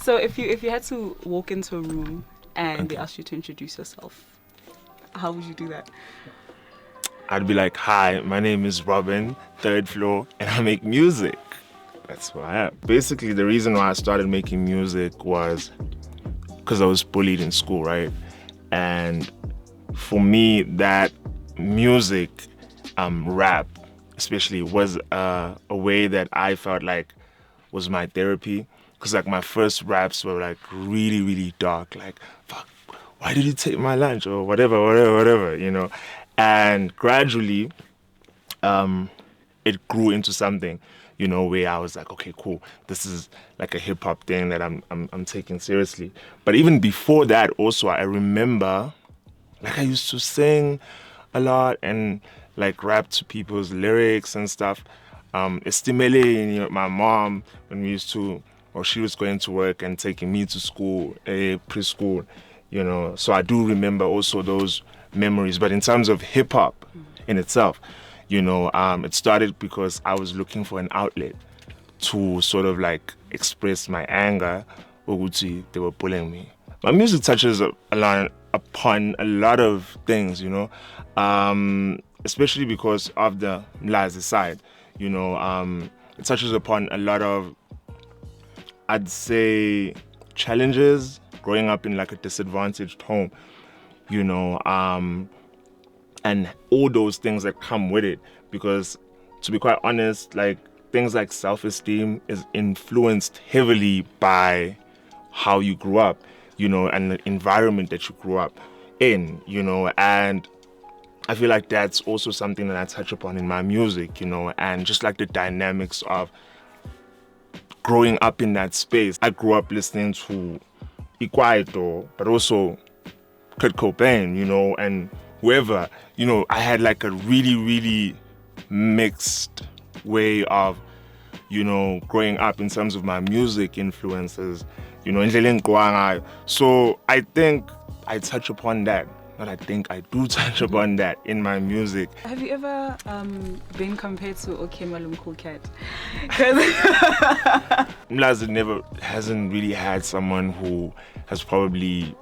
So if you had to walk into a room and they asked you to introduce yourself, how would you do that? I'd be like, hi, my name is Robin Thirdfloor, and I make music. That's who I am. Basically, the reason why I started making music was because I was bullied in school, right? And for me, that music, rap especially, was a way that I felt like was my therapy. Because like my first raps were like really, really dark, like, fuck, why did you take my lunch? Or whatever, you know? And gradually, it grew into something, you know, where I was like, okay, cool, this is like a hip hop thing that I'm taking seriously. But even before that, also, I remember, like, I used to sing a lot and like rap to people's lyrics and stuff. Estimele, you know, my mom, when we used to, or she was going to work and taking me to school, preschool, you know. So I do remember also those memories. But in terms of hip hop in itself, you know, it started because I was looking for an outlet to sort of like express my anger. Ukuthi they were bullying me. My music touches upon a lot of things, you know, especially because of the Mlazi side, you know. It touches upon a lot of, I'd say, challenges growing up in like a disadvantaged home, you know, and all those things that come with it. Because to be quite honest, like things like self-esteem is influenced heavily by how you grew up, you know, and the environment that you grew up in, you know. And I feel like that's also something that I touch upon in my music, you know, and just like the dynamics of growing up in that space. I grew up listening to Ikwaito, but also Kurt Cobain, you know, and whoever, you know. I had like a really, really mixed way of, you know, growing up in terms of my music influences, you know, indlela engigqoka ngayo. So I think I touch upon that. Not I think, I do touch upon that in my music. Have you ever been compared to Okema Cool Cat? Mlazi hasn't really had someone who has probably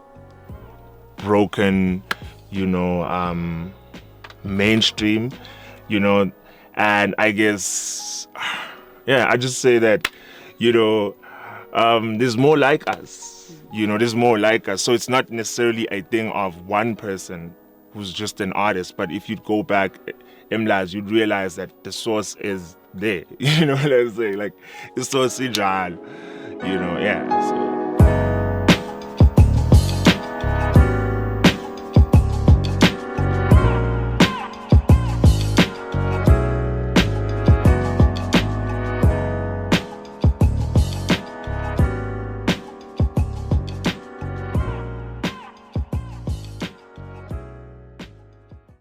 broken, you know, mainstream, you know. And I guess, yeah, I just say that, you know, there's more like us. You know, there's more like us. So it's not necessarily a thing of one person who's just an artist. But if you'd go back, Mlaz, you'd realize that the source is there. You know what I'm saying? Like, the source is Jal. You know, yeah. So.